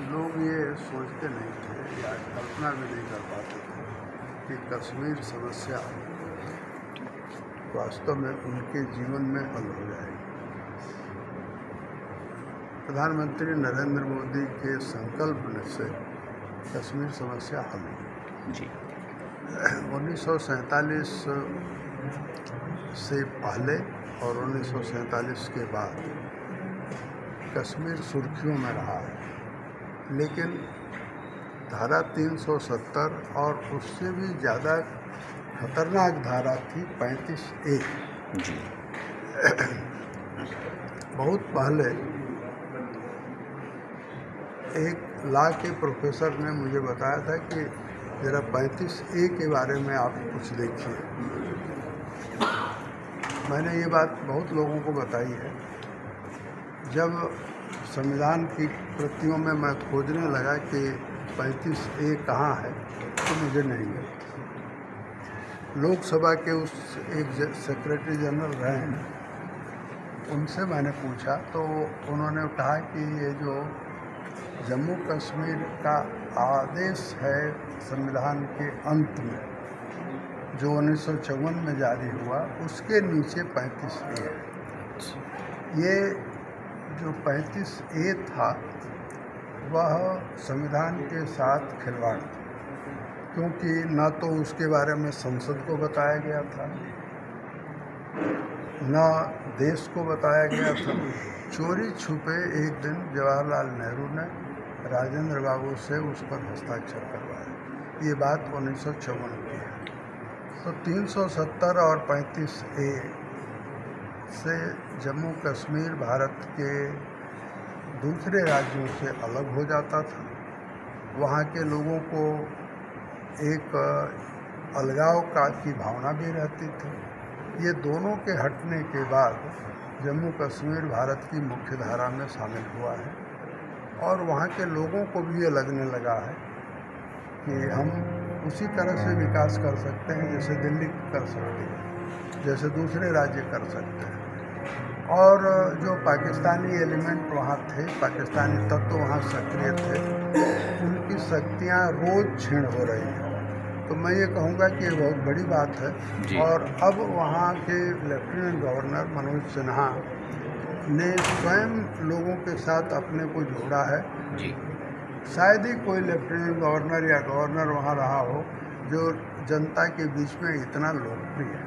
लोग ये सोचते नहीं थे या कल्पना भी नहीं कर पाते थे कि कश्मीर समस्या वास्तव में उनके जीवन में हल हो जाएगी। प्रधानमंत्री नरेंद्र मोदी के संकल्प से कश्मीर समस्या हल हुई जी। 1947 से पहले और 1947 के बाद कश्मीर सुर्खियों में रहा है, लेकिन धारा 370 और उससे भी ज़्यादा खतरनाक धारा थी 35A। जी। बहुत पहले एक लॉ के प्रोफेसर ने मुझे बताया था कि ज़रा 35A के बारे में आप कुछ देखिए। मैंने ये बात बहुत लोगों को बताई है। जब संविधान की प्रतियों में मैं खोजने लगा कि 35A कहाँ है तो मुझे नहीं मिला। लोकसभा के उस एक सेक्रेटरी जनरल रहे हैं, उनसे मैंने पूछा तो उन्होंने कहा कि ये जो जम्मू कश्मीर का आदेश है संविधान के अंत में जो 1954 में जारी हुआ, उसके नीचे 35A है। ये जो 35A था वह संविधान के साथ खिलवाड़ था, क्योंकि न तो उसके बारे में संसद को बताया गया था, न देश को बताया गया था। चोरी छुपे एक दिन जवाहरलाल नेहरू ने राजेंद्र बाबू से उस पर हस्ताक्षर करवाया। ये बात 1954 की है। तो 370 और 35A से जम्मू कश्मीर भारत के दूसरे राज्यों से अलग हो जाता था। वहाँ के लोगों को एक अलगाव की भावना भी रहती थी। ये दोनों के हटने के बाद जम्मू कश्मीर भारत की मुख्य धारा में शामिल हुआ है और वहाँ के लोगों को भी ये लगने लगा है कि हम उसी तरह से विकास कर सकते हैं जैसे दिल्ली कर सकती है, जैसे दूसरे राज्य कर सकते हैं। और जो पाकिस्तानी एलिमेंट वहाँ थे, पाकिस्तानी तत्व वहाँ सक्रिय थे, उनकी शक्तियाँ रोज़ क्षीण हो रही हैं। तो मैं ये कहूँगा कि ये बहुत बड़ी बात है। और अब वहाँ के लेफ्टिनेंट गवर्नर मनोज सिन्हा ने स्वयं लोगों के साथ अपने को जोड़ा है। जी। शायद ही कोई लेफ्टिनेंट गवर्नर या गवर्नर वहाँ रहा हो जो जनता के बीच में इतना लोकप्रिय है।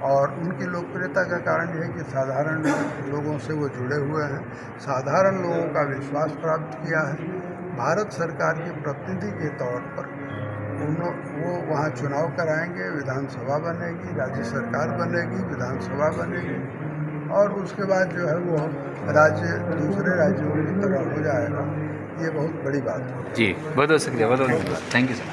और उनकी लोकप्रियता का कारण यह है कि साधारण लोगों से वो जुड़े हुए हैं, साधारण लोगों का विश्वास प्राप्त किया है। भारत सरकार के प्रतिनिधि के तौर पर वो वहाँ चुनाव कराएंगे, विधानसभा बनेगी, राज्य सरकार बनेगी, विधानसभा बनेगी और उसके बाद जो है वो राज्य दूसरे राज्यों की तरह हो जाएगा। ये बहुत बड़ी बात है। जी, बहुत बहुत शुक्रिया, बहुत बहुत धन्यवाद। Thank you sir.